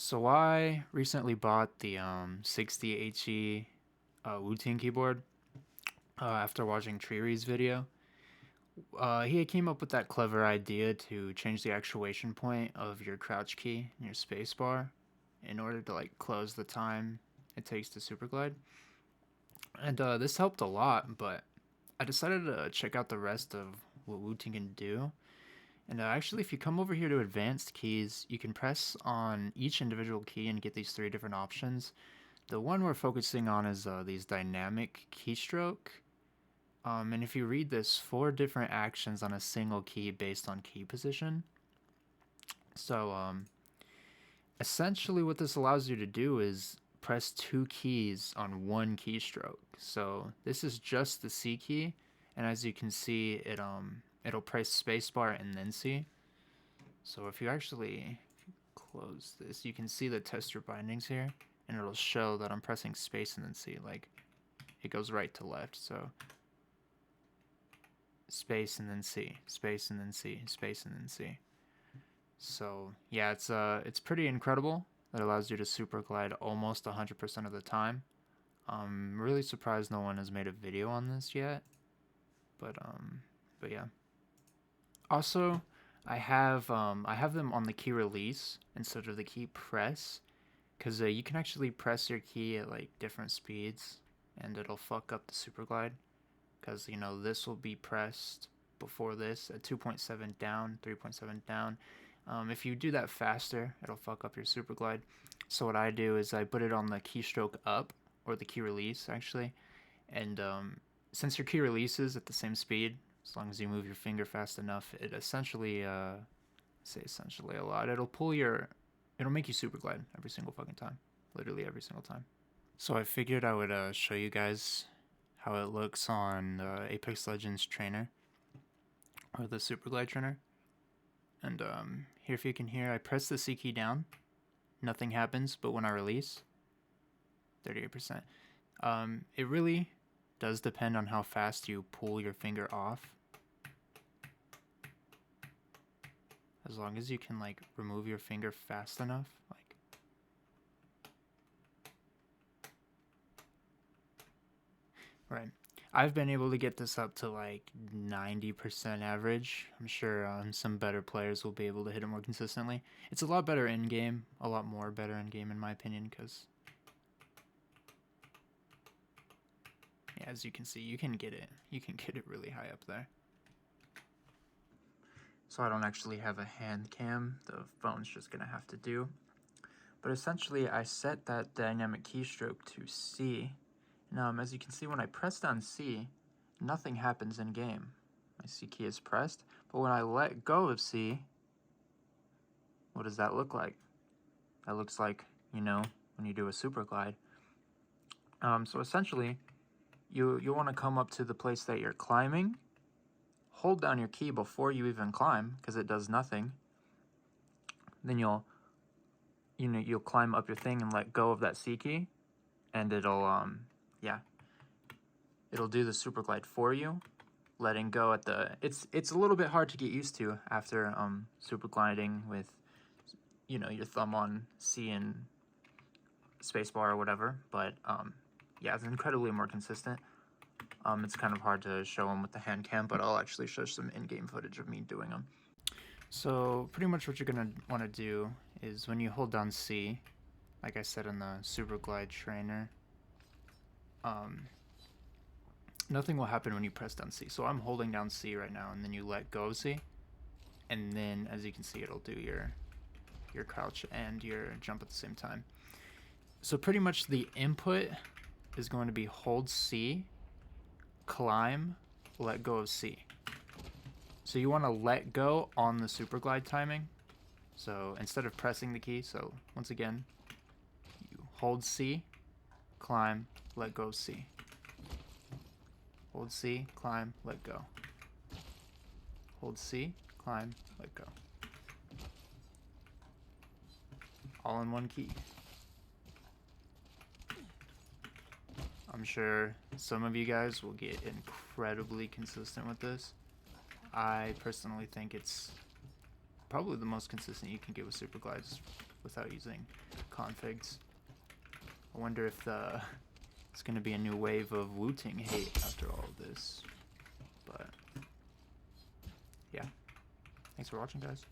So I recently bought the 60HE Wutin keyboard after watching Triri's video. He came up with that clever idea to change the actuation point of your crouch key and your spacebar in order to like close the time it takes to superglide. And this helped a lot, but I decided to check out the rest of what Wutin can do. And actually, if you come over here to advanced keys, you can press on each individual key and get these three different options. The one we're focusing on is these dynamic keystroke. And if you read this, 4 different actions on a single key based on key position. So essentially what this allows you to do is press 2 keys on 1 keystroke. So this is just the C key, and as you can see, it'll press spacebar and then C. So if you close this, you can see the tester bindings here, and it'll show that I'm pressing space and then C. Like it goes right to left. So space and then C, space and then C, space and then C. So yeah, it's pretty incredible. That allows you to super glide almost 100% of the time. I'm really surprised no one has made a video on this yet. But yeah. Also, I have them on the key release instead of the key press, because you can actually press your key at like different speeds, and it'll fuck up the super glide. Because this will be pressed before this at 2.7 down, 3.7 down. If you do that faster, it'll fuck up your super glide. So what I do is I put it on the keystroke up, or the key release actually, and since your key release is at the same speed, as long as you move your finger fast enough, it essentially, say essentially a lot, it'll make you super glide every single fucking time, literally every single time. So I figured I would show you guys how it looks on the Apex Legends trainer, or the superglide trainer. And here, if you can hear, I press the C key down, nothing happens, but when I release, 38%. It really does depend on how fast you pull your finger off. As long as you can like remove your finger fast enough, like right. I've been able to get this up to like 90% average. I'm sure some better players will be able to hit it more consistently. It's a lot better in game, a lot more better in game in my opinion, because yeah, as you can see, you can get it really high up there. So I don't actually have a hand cam, the phone's just gonna have to do. But essentially I set that dynamic keystroke to C. And as you can see, when I press down C, nothing happens in game. My C key is pressed, but when I let go of C, what does that look like? That looks like, when you do a super glide. So essentially, you want to come up to the place that you're climbing, hold down your key before you even climb, because it does nothing. Then you'll climb up your thing and let go of that C key, and it'll do the super glide for you, letting go at the it's a little bit hard to get used to after super gliding with your thumb on C and spacebar or whatever, but yeah, it's incredibly more consistent. It's kind of hard to show them with the hand cam, but I'll actually show some in-game footage of me doing them. So pretty much what you're gonna want to do is when you hold down C, like I said in the super glide trainer, nothing will happen when you press down C. So I'm holding down C right now, and then you let go of C, and then as you can see, it'll do your crouch and your jump at the same time. So pretty much the input is going to be hold C, climb, let go of C. So you want to let go on the super glide timing. So instead of pressing the key, so once again, you hold C, climb, let go of C. Hold C, climb, let go. Hold C, climb, let go. All in one key. I'm sure some of you guys will get incredibly consistent with this. I personally think it's probably the most consistent you can get with super glides without using configs. I wonder if it's gonna be a new wave of wooting hate after all of this. But yeah, thanks for watching, guys.